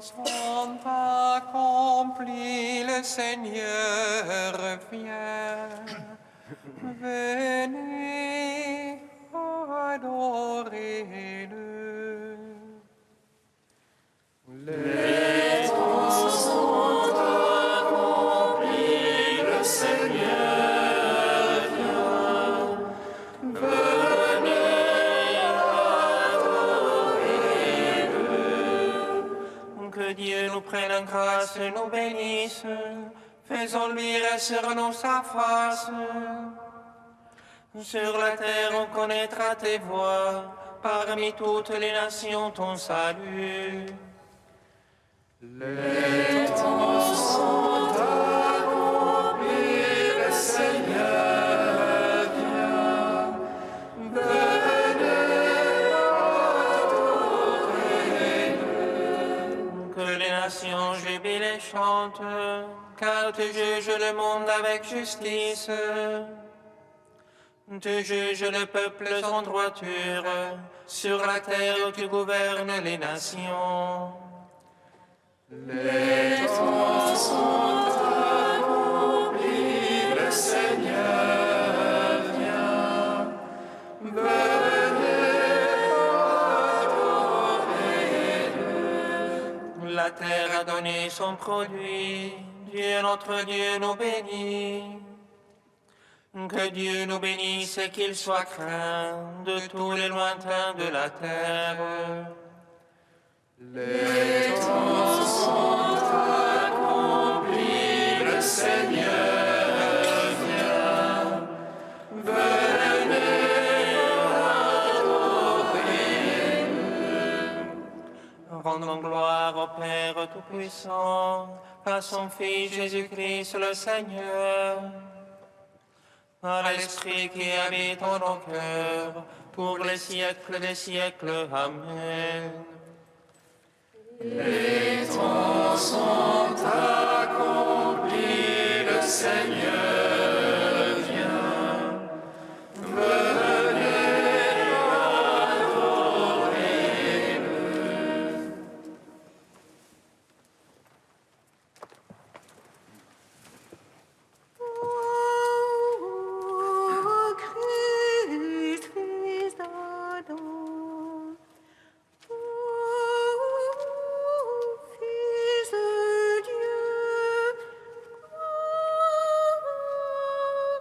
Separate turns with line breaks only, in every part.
sont accomplis, le Seigneur vient. Venez, adorez-le.
Les temps sont accomplis, le Seigneur vient. Venez, adorez-le.
Que Dieu nous prenne grâce et nous bénisse. Faisons-lui resurgir sa face. Sur la terre on connaîtra tes voies, parmi toutes les nations ton salut.
Les temps sont accomplis, le Seigneur vient. Venez, adorez-le.
Que les nations jubilent et chantent, car tu juges le monde avec justice. Tu juges le peuple en droiture, sur la terre tu gouvernes les nations.
Les temps sont accomplis, le Seigneur vient. Venez, adorez-le.
La terre a donné son produit, Dieu notre Dieu nous bénit. Que Dieu nous bénisse et qu'il soit craint de tous les lointains de la terre.
Les temps sont accomplis, le Seigneur vient. Venez, adorez-le.
Rendons gloire au Père Tout-Puissant, à son Fils Jésus-Christ le Seigneur, à l'Esprit qui habite en nos cœurs, pour les siècles des siècles. Amen.
Les temps sont accomplis, le Seigneur vient. Venez, adorez-le.
Oh, Christ, Fils d'Adam. Oh, Fils de Dieu. Gloire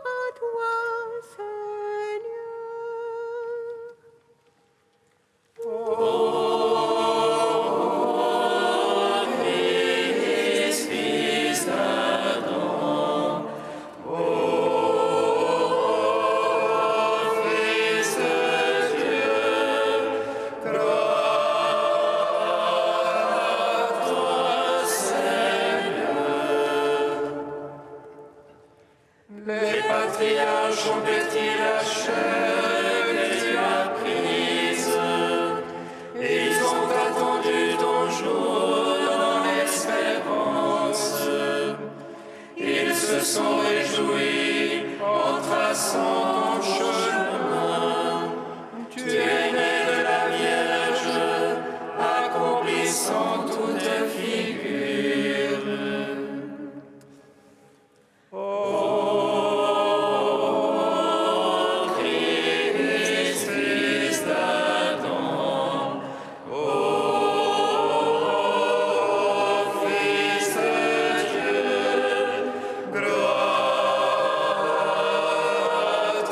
à toi,
Christ, Fils d'Adam. Ô Fils de Dieu, gloire à toi, Seigneur. Les patriarches ont pétri la chair que tu as prise. Ils ont attendu ton jour dans l'espérance. Ils se sont réjouis en traçant ton chemin. Tu es né de la Vierge, accomplissant toutes tes figures. Ô Christ, Fils d'Adam, ô Fils de Dieu, gloire à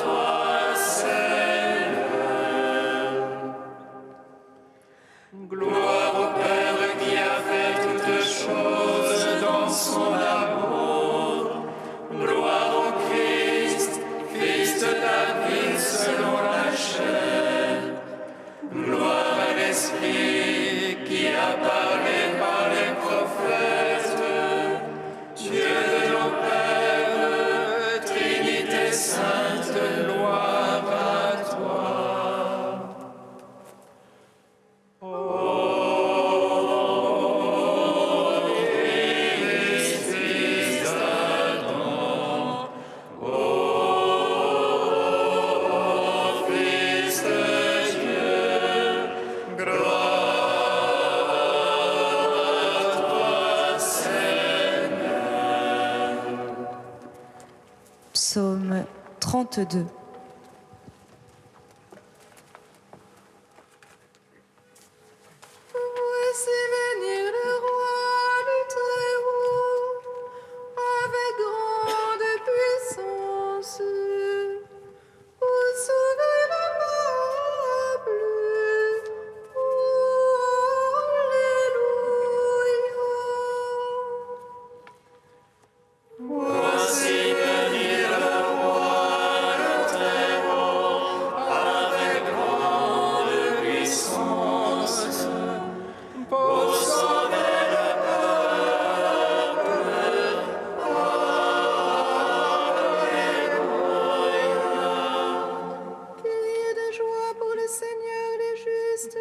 32.
Voici venir le roi du Très-Haut, avec grande puissance, pour sauver le peuple. Alléluia.
Voici venir le roi, le Très-Haut, avec grande puissance, pour sauver le
Criez de joie pour le Seigneur les justes,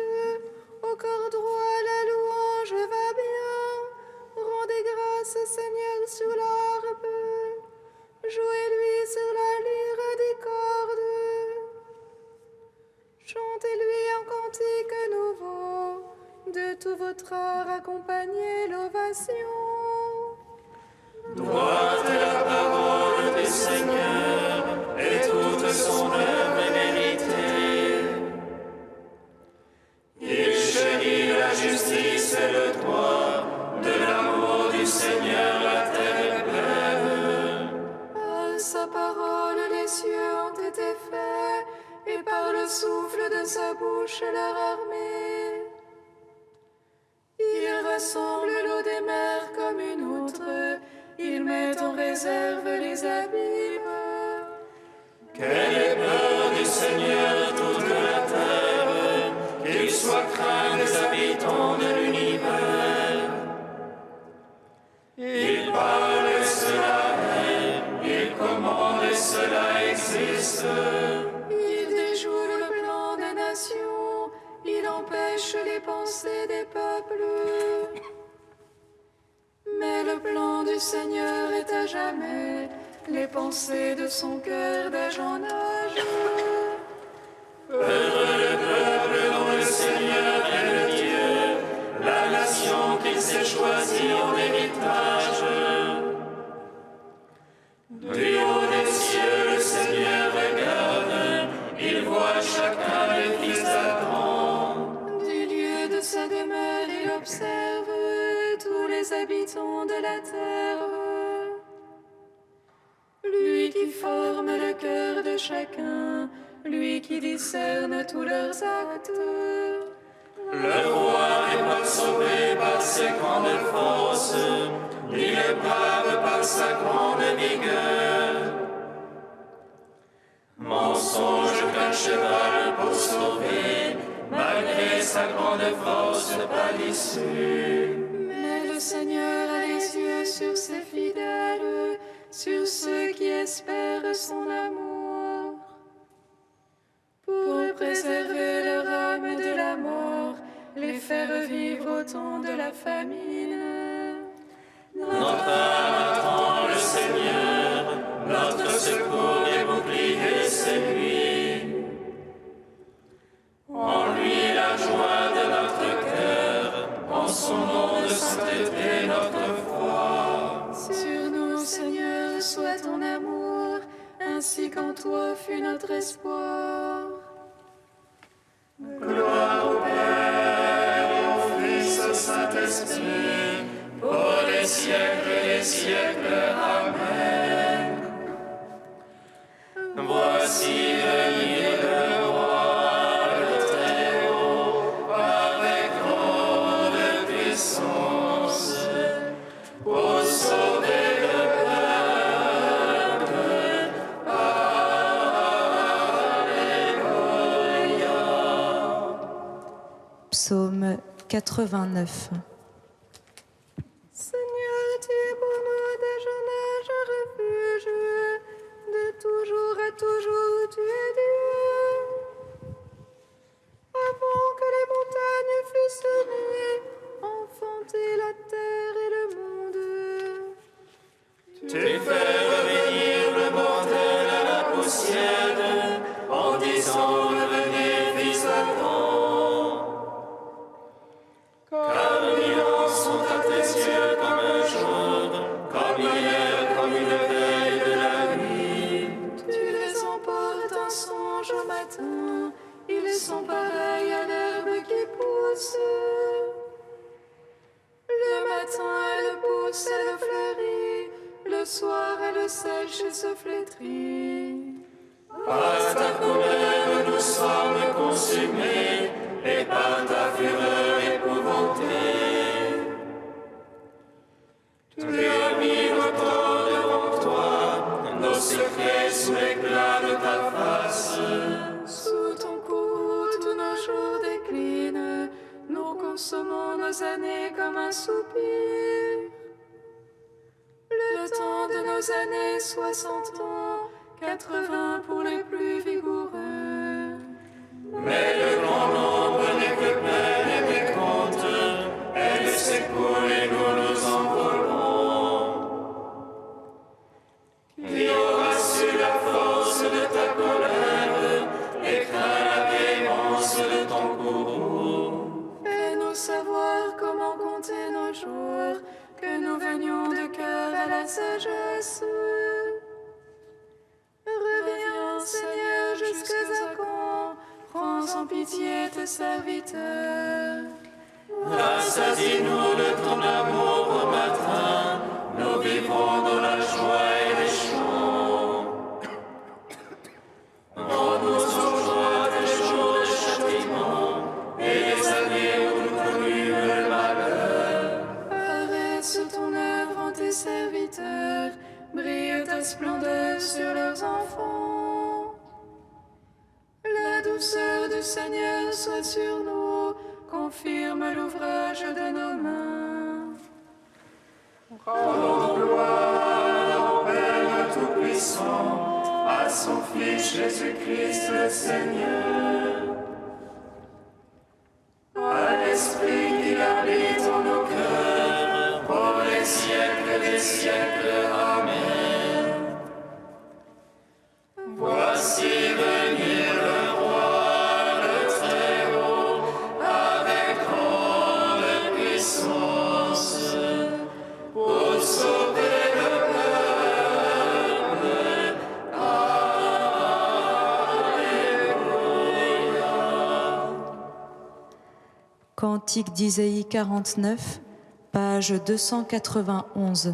au corps droit la louange va bien. Rendez grâce au Seigneur sur l'harpe, jouez-lui sur la lyre des cordes. Chantez-lui un cantique nouveau, de tout votre art accompagnez l'ovation.
Droite est la parole du Seigneur, et toute son œuvre est méritée. Il chérit la justice et le droit, de l'amour du Seigneur la terre est pleine.
Par sa parole les cieux ont été faits, et par le souffle de sa bouche leur armée. Il rassemble l'eau des mers comme une outre, il met en réserve les abîmes.
Qu'elle ait peur du Seigneur toute la terre, qu'il soit craint des habitants de l'univers. Il parle et cela est, il commande et cela existe.
Il déjoue le plan des nations, il empêche les pensées des peuples. Mais le plan du Seigneur est à jamais, les pensées de son cœur d'âge en âge.
Heureux le peuple dont le Seigneur est le Dieu, la nation qu'il s'est choisie en héritage. Du haut des cieux, le Seigneur regarde, il voit chacun des fils d'Adam.
Du lieu de sa demeure, il observe tous les habitants de la terre. Lui qui forme le cœur de chacun, lui qui discerne tous leurs actes.
Le roi n'est pas sauvé par ses grandes forces, ni le brave par sa grande vigueur. Mensonge qu'un cheval pour sauver, malgré sa grande force, pas d'issue.
Mais le Seigneur a les yeux sur ses fidèles, sur ceux qui espèrent son amour, pour préserver leur âme de la mort, les faire vivre au temps de la famine.
Notre âme attend le Seigneur, notre secours et bouclier, c'est lui. En lui la joie de notre cœur, en son nom de sainteté notre foi.
Sur nous, Seigneur, soit ton amour, ainsi qu'en toi fut notre espoir.
Gloire au Père et au Fils, au Saint-Esprit, pour les siècles et les siècles. Amen. Voici venir le roi, le Très-Haut, avec grande puissance, pour sauver le peuple. Alléluia.
Psaume 89.
Seigneur, tu es pour nous de jeune âge un refuge, de toujours à toujours tu es Dieu. Avant que les montagnes fussent nées, enfanter la terre et le monde.
Tu fais revenir le mortel à la poussière, en disant revenez, fils d'Adam. Car il
portent un songe au matin, ils sont pareils à l'herbe qui pousse. Le matin, elle pousse, elle fleurit, le soir, elle sèche et se flétrit.
Par ta colère, nous sommes consumés, et par ta fureur épouvantée. Tu as mis nos torts devant toi, nos secrets sous l'éclat de ta face.
Sous ton courroux, tous nos jours déclinent, nous consommons nos années comme un soupir. Le temps de nos années, 60 ans, 80 pour les plus vigoureux.
Mais le grand nombre n'est que peine et décompte, elle s'écoule et nous nous envolons. Qui aura su la force de ta colère et craint la véhémence de ton courroux?
Fais-nous savoir comment compter nos jours, que nous venions de cœur à la sagesse. Reviens, Seigneur, jusqu'à quand? Prends en pitié tes serviteurs.
Rassasie-nous de ton amour au matin, nous vivrons dans la joie et les chants. Rends-nous aux joies des jours de châtiment et les années où nous connûmes le malheur.
Paraisse ton œuvre en tes serviteurs, brille ta splendeur sur leurs enfants. La douceur du Seigneur soit sur nous, confirme l'ouvrage de nos mains.
Rendons gloire au Père Tout-Puissant, à son Fils Jésus-Christ le Seigneur, à l'Esprit qui habite en nos cœurs, pour les siècles des siècles. Amen. Voici venir le Roi, le Très-Haut, avec grande puissance, pour sauver le peuple. Alléluia.
Cantique d'Isaïe 49, page 291.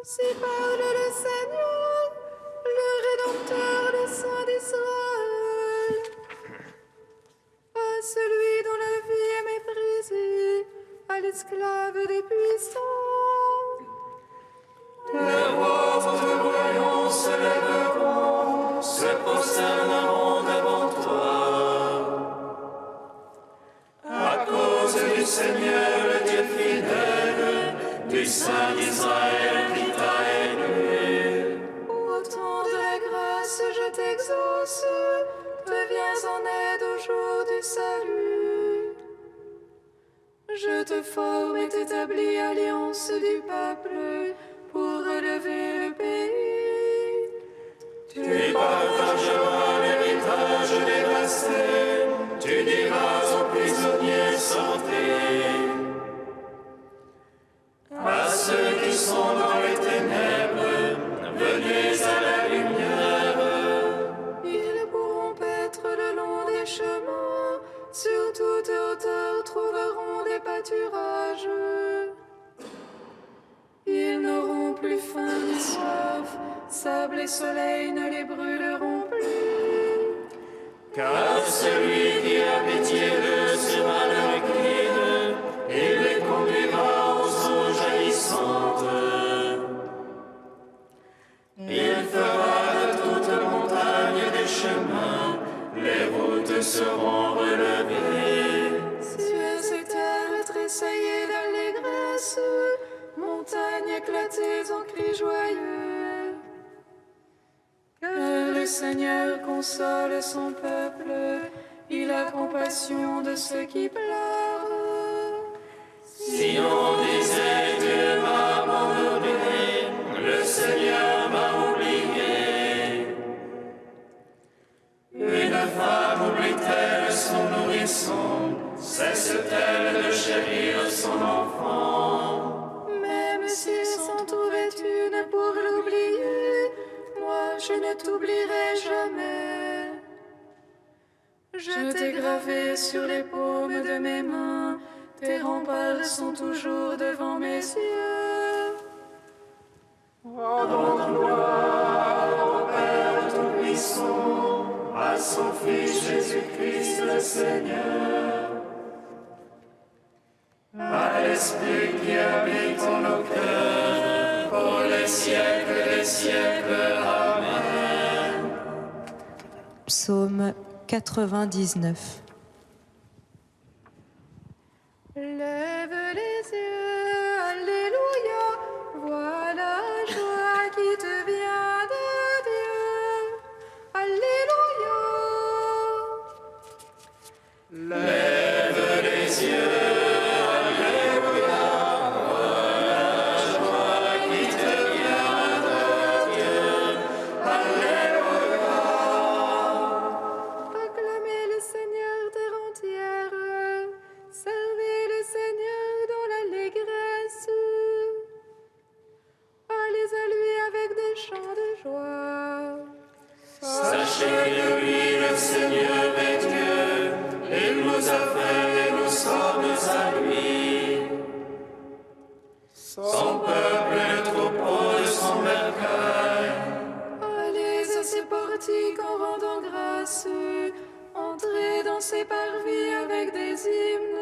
Ainsi parle le Seigneur, le Rédempteur, le Saint d'Israël. À celui dont la vie est méprisée, à l'esclave des puissants.
Les rois en te voyant se lèveront, se prosterneront devant toi. À cause du Seigneur, le Dieu fidèle, du Saint d'Israël qui t'a élu.
Au temps de la grâce, je t'exauce, te viens en aide au jour du salut. Je te forme et t'établis alliance du peuple pour relever le pays.
Tu partageras l'héritage dévasté, tu diras aux prisonniers sortez. À ceux qui sont dans les ténèbres, venez à la lumière.
Ils pourront paître le long des chemins, sur toute hauteur trouveront des pâturages. Ils n'auront plus faim ni soif, sable et soleil ne les brûleront plus.
Car celui qui a pitié d'eux sera leur guide, il les conduira aux eaux jaillissantes. Il fera de toute montagne des chemins, les routes seront relevées.
Cieux et terre tressaillés d'allégresse, montagnes éclatées en cris joyeux. Car le Seigneur console son peuple, il a compassion de ceux qui pleurent.
Si on disait Dieu m'a abandonné, le Seigneur m'a oublié. Une femme oublie-t-elle son nourrisson, cesse-t-elle de chérir son enfant?
Même s'ils sont tout vêtus pour l'oublier, moi je ne t'oublierai jamais. Je t'ai gravé sur les paumes de mes mains, tes remparts sont toujours devant mes yeux.
Rendons gloire au Père Tout-Puissant, à son Fils Jésus-Christ le Seigneur, à l'Esprit qui habite en nos cœurs, pour les siècles des siècles. Amen.
Psaume 99.
Lève les yeux, alléluia, vois la joie qui te vient de Dieu. Alléluia.
Lève les yeux, alléluia, vois la joie qui te vient de Dieu. Alléluia.
Acclamez le Seigneur terre entière, servez le Seigneur dans l'allégresse. Allez à lui avec des chants de joie.
Sachez que lui, le Seigneur est Dieu, il nous a fait et nous sommes à lui. Son peuple est le troupeau de son bercail.
Allez à ses portiques en rendant grâce, entrez dans ses parvis avec des hymnes.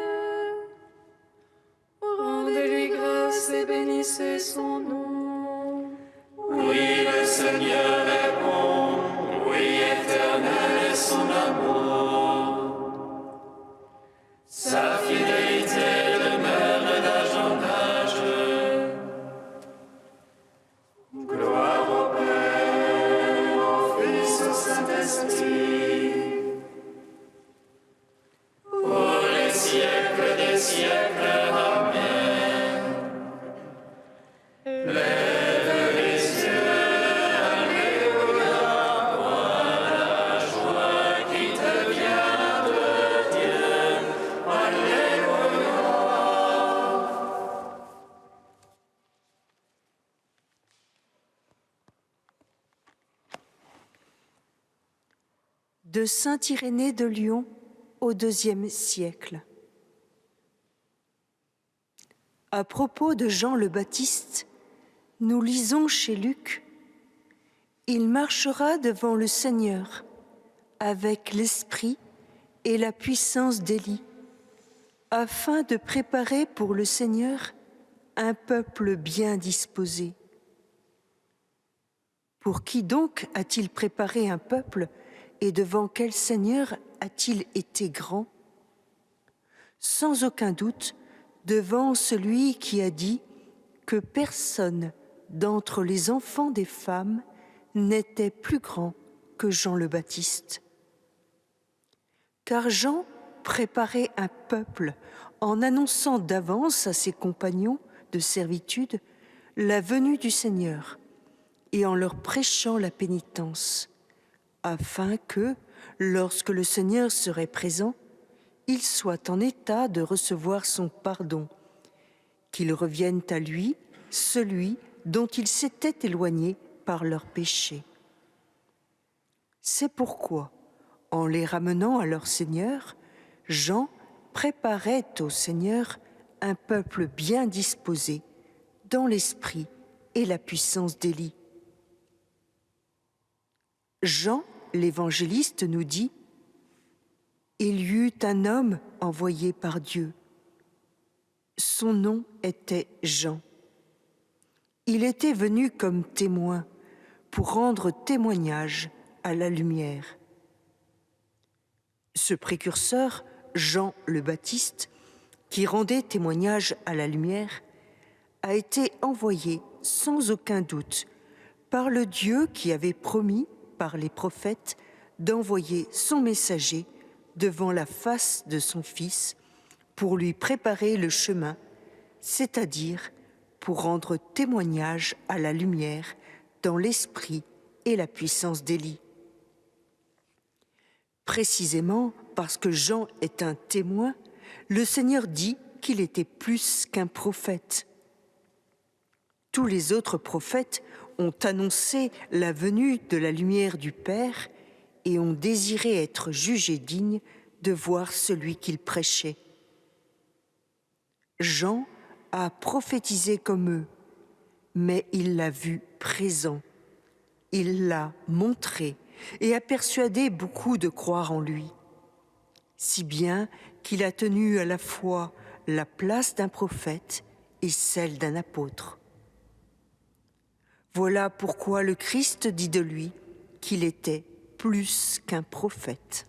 Rendez-lui grâce et bénissez son nom.
Oui, le Seigneur est bon, oui, éternel est son amour. Sa fidélité demeure d'âge en âge. Gloire au Père, au Fils, au Saint-Esprit, pour les siècles des siècles. Amen. Lève les yeux, alléluia, vois la joie qui te vient de Dieu. Alléluia.
De saint Irénée de Lyon au IIe siècle. À propos de Jean le Baptiste, nous lisons chez Luc « Il marchera devant le Seigneur avec l'esprit et la puissance d'Élie, afin de préparer pour le Seigneur un peuple bien disposé. » Pour qui donc a-t-il préparé un peuple et devant quel Seigneur a-t-il été grand? Sans aucun doute, devant celui qui a dit que personne d'entre les enfants des femmes n'était plus grand que Jean le Baptiste. Car Jean préparait un peuple en annonçant d'avance à ses compagnons de servitude la venue du Seigneur et en leur prêchant la pénitence, afin que, lorsque le Seigneur serait présent, il soit en état de recevoir son pardon, qu'il revienne à lui, celui dont il s'était éloigné par leurs péchés. C'est pourquoi, en les ramenant à leur Seigneur, Jean préparait au Seigneur un peuple bien disposé dans l'esprit et la puissance d'Élie. Jean, l'évangéliste, nous dit « Il y eut un homme envoyé par Dieu. Son nom était Jean. Il était venu comme témoin pour rendre témoignage à la lumière. » Ce précurseur, Jean le Baptiste, qui rendait témoignage à la lumière, a été envoyé sans aucun doute par le Dieu qui avait promis par les prophètes d'envoyer son messager devant la face de son Fils pour lui préparer le chemin, c'est-à-dire pour rendre témoignage à la lumière dans l'esprit et la puissance d'Élie. Précisément parce que Jean est un témoin, le Seigneur dit qu'il était plus qu'un prophète. Tous les autres prophètes ont annoncé la venue de la lumière du Père et ont désiré être jugés dignes de voir celui qu'ils prêchaient. Jean a prophétisé comme eux, mais il l'a vu présent. Il l'a montré et a persuadé beaucoup de croire en lui, si bien qu'il a tenu à la fois la place d'un prophète et celle d'un apôtre. Voilà pourquoi le Christ dit de lui qu'il était plus qu'un prophète.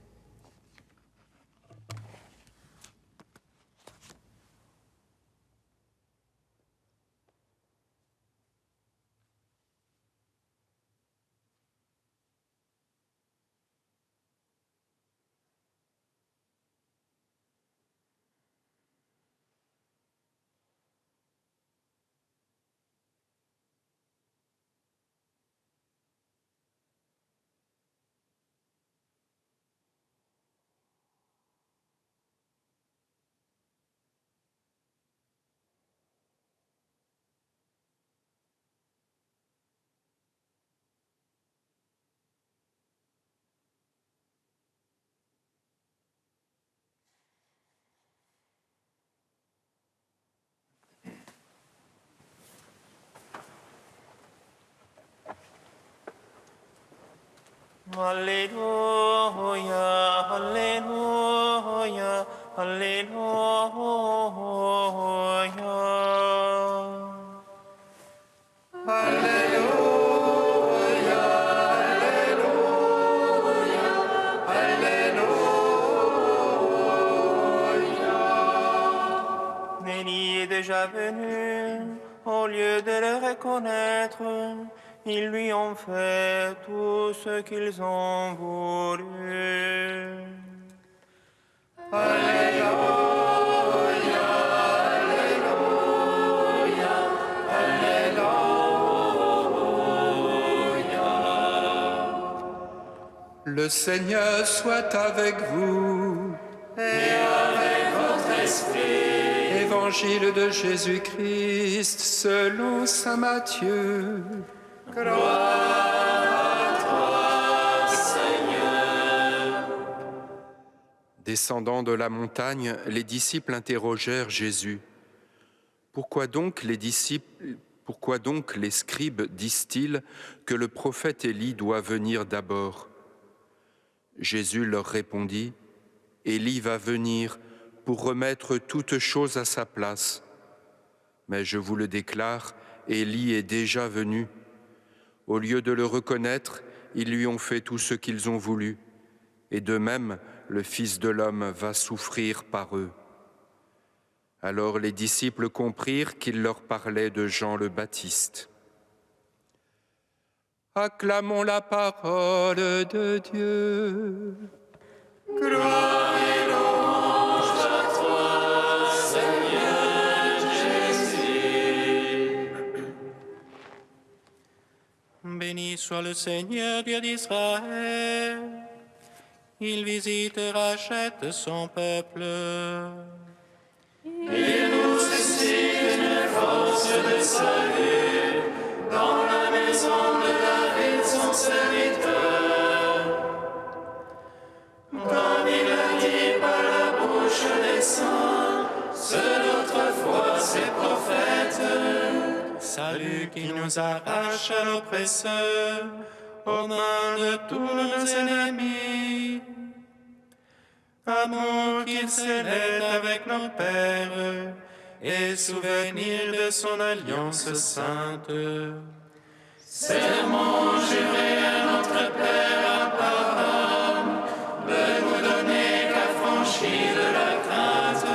Alléluia, Alléluia, Alléluia. Élie est déjà venu, au lieu de le reconnaître, ils lui ont fait tout ce qu'ils ont voulu.
Le Seigneur soit avec vous.
Et avec votre esprit.
Évangile de Jésus-Christ selon saint Matthieu.
Gloire à toi, Seigneur.
Descendant de la montagne, les disciples interrogèrent Jésus. Pourquoi donc les scribes disent-ils que le prophète Élie doit venir d'abord ? Jésus leur répondit, Élie va venir pour remettre toutes choses à sa place. Mais je vous le déclare, Élie est déjà venu. Au lieu de le reconnaître, ils lui ont fait tout ce qu'ils ont voulu. Et de même, le Fils de l'homme va souffrir par eux. Alors les disciples comprirent qu'il leur parlait de Jean le Baptiste. Acclamons la parole de Dieu.
Gloire et louange à toi, Seigneur Jésus. Béni soit le Seigneur Dieu d'Israël. Il visite et rachète son peuple. Il nous suscite une force de salut dans la maison de David, son serviteur. Comme il a dit par la bouche des saints, ceux d'autrefois ses prophètes. Salut qui nous arrache à l'oppresseur, aux mains de tous nos ennemis. Amour qu'il célèbre avec nos pères, et souvenir de son alliance sainte. Serment juré à notre Père Abraham, de nous donner l'affranchie de la crainte,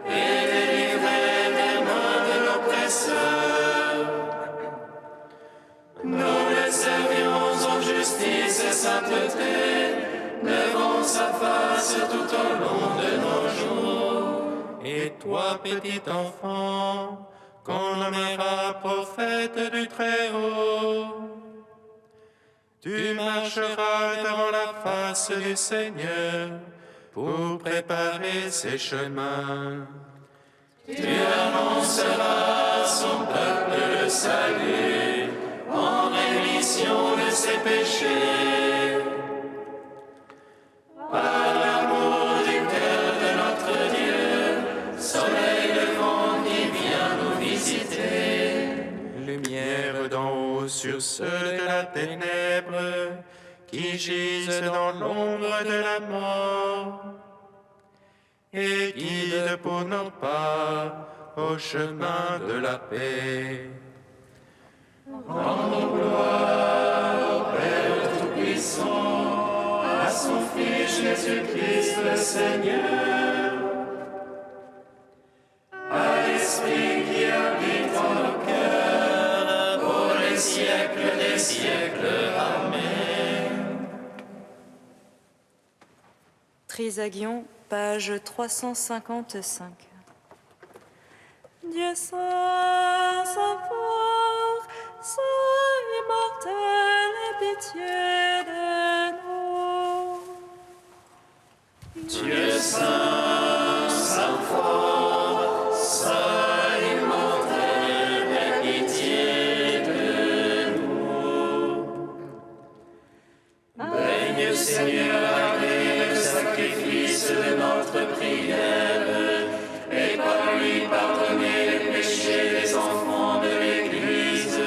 et délivrer des mains de l'oppresseur. Nous le servions en justice et sainteté, devant sa face tout au long de nos jours. Et toi, petit enfant, qu'on nommera prophète du Très-Haut, tu marcheras devant la face du Seigneur pour préparer ses chemins. Tu annonceras à son peuple le salut,
rémission de ses péchés. Par l'amour du cœur de notre Dieu, soleil levant qui vient nous visiter.
Lumière d'en haut sur ceux de la ténèbre, qui gisent dans l'ombre de la mort, et guide pour nos pas au chemin de la paix.
Rendons gloire au Père Tout-Puissant, à son Fils Jésus-Christ le Seigneur, à l'Esprit qui habite en nos cœurs, pour les siècles des siècles. Amen.
Trisagion, page 355. Dieu saint, saint fort, saint immortel, aie pitié de nous.
Dieu saint, saint fort, saint immortel, aie pitié de nous. Règne Seigneur, agréez le sacrifice de notre prière, et par lui pardonnez les péchés des enfants de l'Église.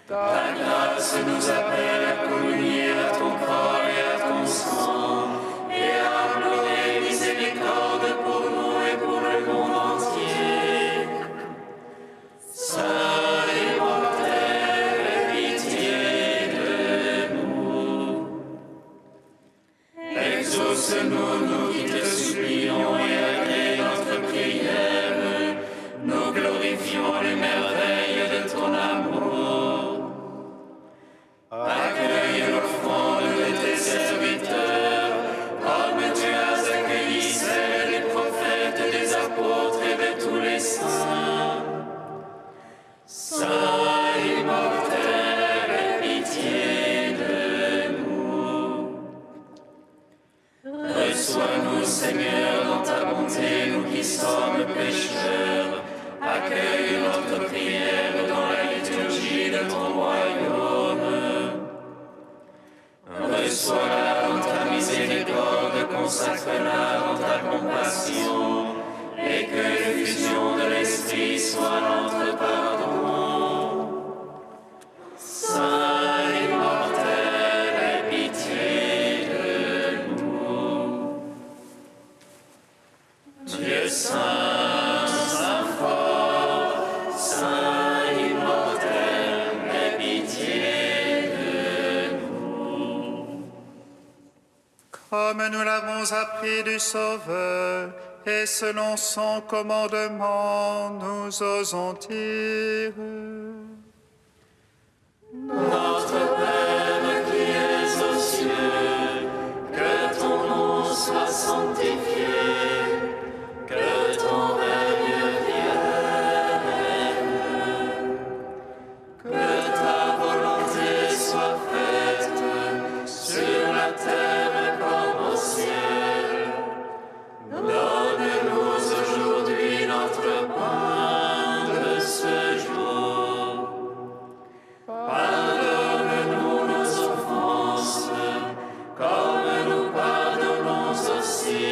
Ta grâce nous appelle à communier à ton corps et à ton sang, et à implorer miséricorde pour nous et pour le monde entier. Saint immortel, aie pitié de nous. Exauce-nous, nous qui te supplions, et agrée notre prière. Nous glorifions les merveilles de ton amour. Accueille l'offrande de tes serviteurs, comme tu as accueilli celle des prophètes, des apôtres et de tous les saints. Saint immortel, aie pitié de nous. Reçois-nous, Seigneur, dans ta bonté, nous qui sommes pécheurs. Accueille notre prière dans la liturgie de ton royaume. Reçois-la dans ta miséricorde, consacre-la dans ta compassion, et que l'effusion de l'Esprit soit notre pardon. Saint immortel, aie pitié de nous. Dieu saint, saint fort, saint immortel, aie pitié de nous.
Comme nous l'avons appris du Sauveur, et selon son commandement, nous osons dire:
Notre Père qui es aux cieux, que ton nom soit sanctifié, que ton règne vienne, que ta volonté soit faite sur la terre comme au ciel. Donne-nous aujourd'hui notre pain de ce jour. Pardonne-nous nos offenses, comme nous pardonnons aussi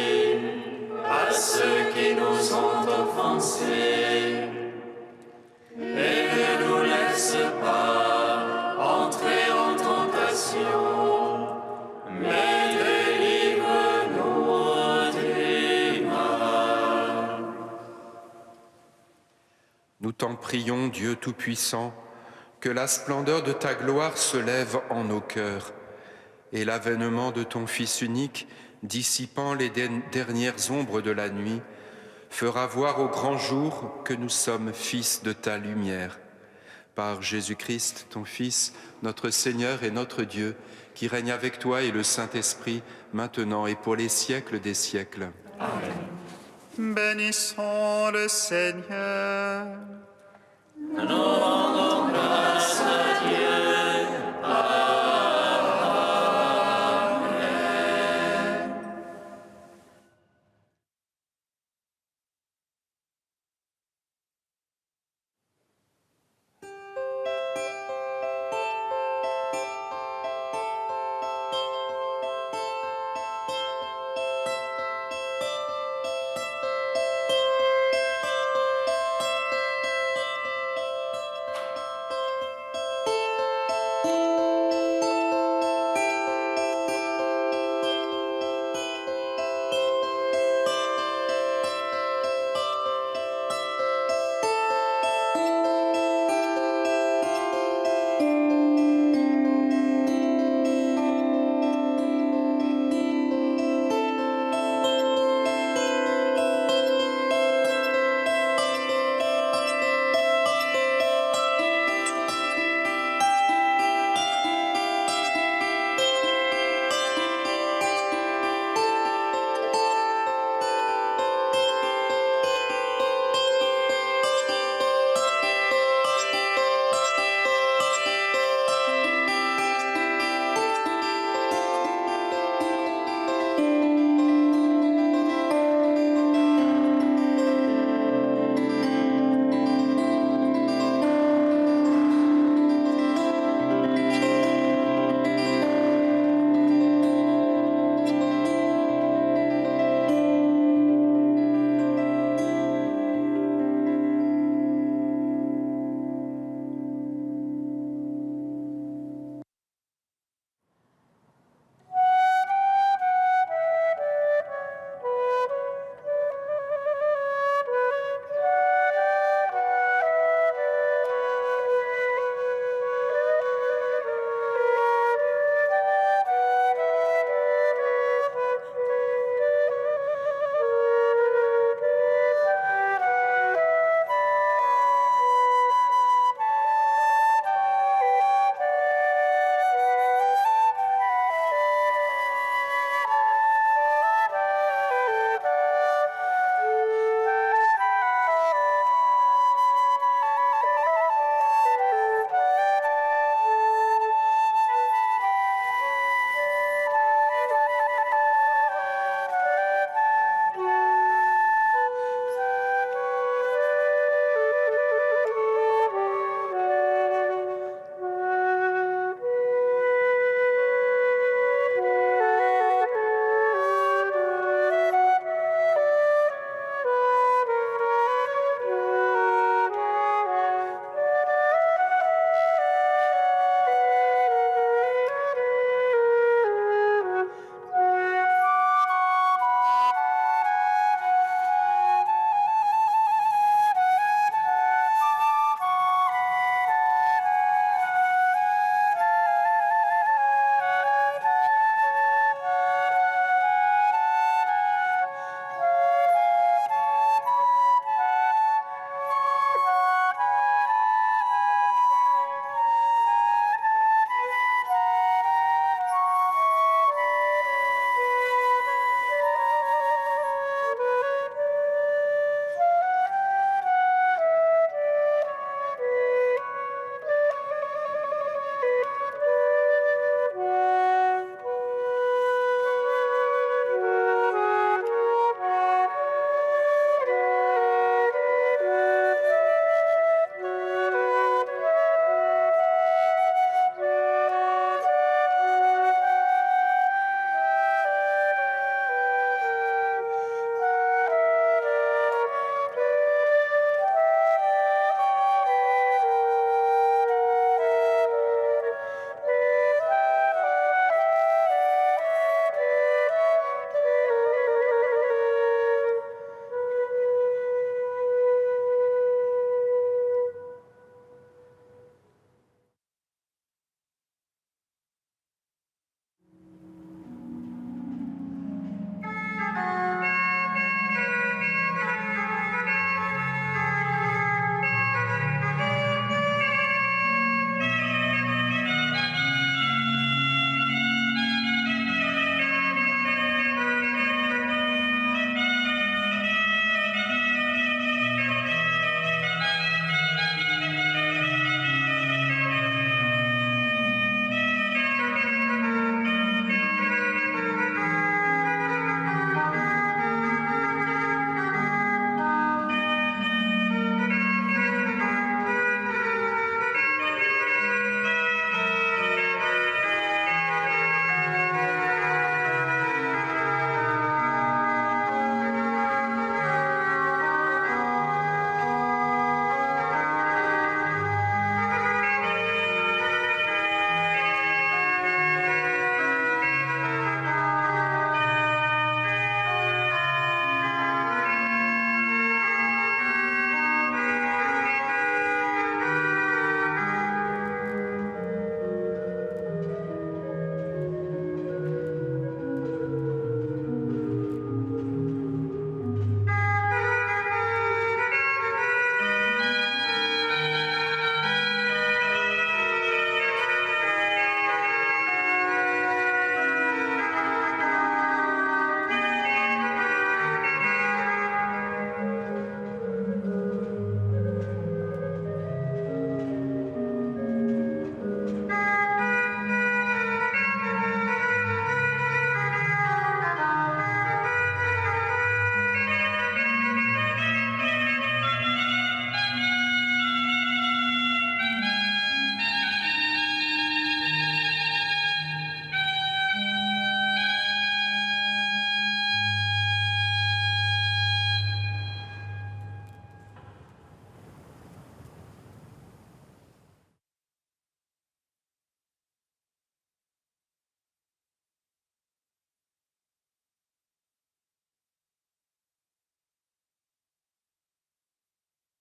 à ceux qui nous ont offensés. Et ne nous laisse pas entrer en tentation, mais délivre-nous du mal.
Nous t'en prions, Dieu Tout-Puissant, que la splendeur de ta gloire se lève en nos cœurs, et l'avènement de ton Fils unique, dissipant les dernières ombres de la nuit, fera voir au grand jour que nous sommes fils de ta lumière. Par Jésus-Christ, ton Fils, notre Seigneur et notre Dieu, qui règne avec toi et le Saint-Esprit, maintenant et pour les siècles des siècles.
Bénissons le Seigneur.
Nous rendons